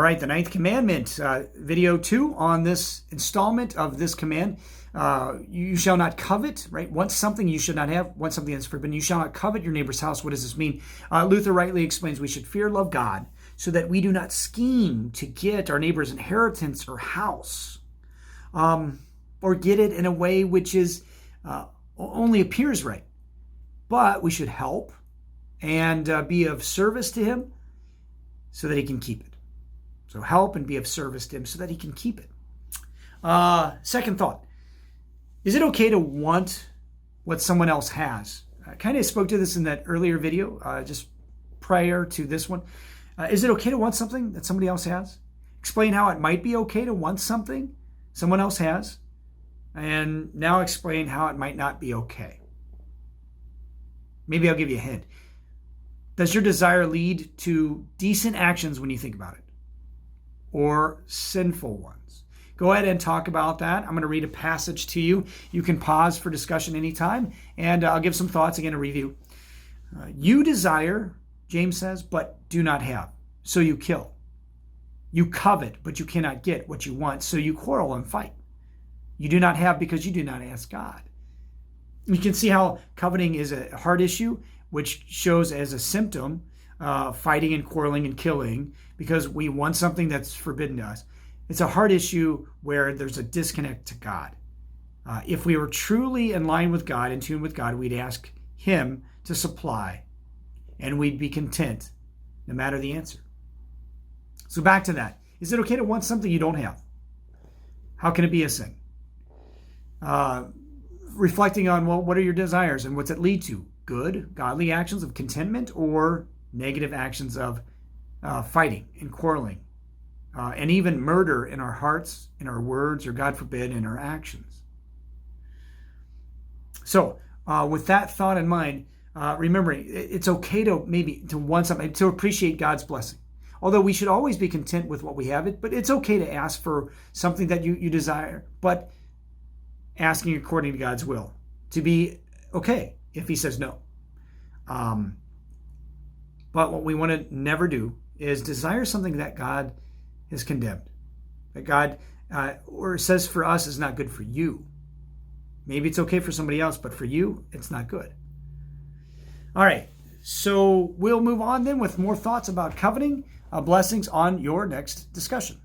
right, the ninth commandment, video 2 on this installment of this command. You shall not covet, right? Want something you should not have, want something that's forbidden. You shall not covet your neighbor's house. What does this mean? Luther rightly explains we should fear, love God, so that we do not scheme to get our neighbor's inheritance or house, or get it in a way which is only appears right. But we should help and be of service to him so that he can keep it. So help and be of service to him so that he can keep it. Second thought. Is it okay to want what someone else has? I kind of spoke to this in that earlier video, just prior to this one. Is it okay to want something that somebody else has? Explain how it might be okay to want something someone else has. And now explain how it might not be okay. Maybe I'll give you a hint. Does your desire lead to decent actions when you think about it? Or sinful ones? Go ahead and talk about that. I'm going to read a passage to you. You can pause for discussion anytime, and I'll give some thoughts, again, a review. You desire, James says, but do not have, so you kill. You covet, but you cannot get what you want, so you quarrel and fight. You do not have because you do not ask God. You can see how coveting is a heart issue, which shows as a symptom fighting and quarreling and killing because we want something that's forbidden to us. It's a heart issue where there's a disconnect to God. If we were truly in line with God, in tune with God, we'd ask him to supply and we'd be content no matter the answer. So back to that. Is it okay to want something you don't have? How can it be a sin? Reflecting on, well, what are your desires and what's it lead to? Good, godly actions of contentment or negative actions of fighting and quarreling and even murder in our hearts, in our words, or God forbid, in our actions. So with that thought in mind, remembering it's okay to maybe to want something, to appreciate God's blessing. Although we should always be content with what we have, but it's okay to ask for something that you desire, but asking according to God's will, to be okay if he says no. But what we want to never do is desire something that God has condemned, that God or says for us is not good for you. Maybe it's okay for somebody else, but for you, it's not good. All right, so we'll move on then with more thoughts about coveting, blessings on your next discussion.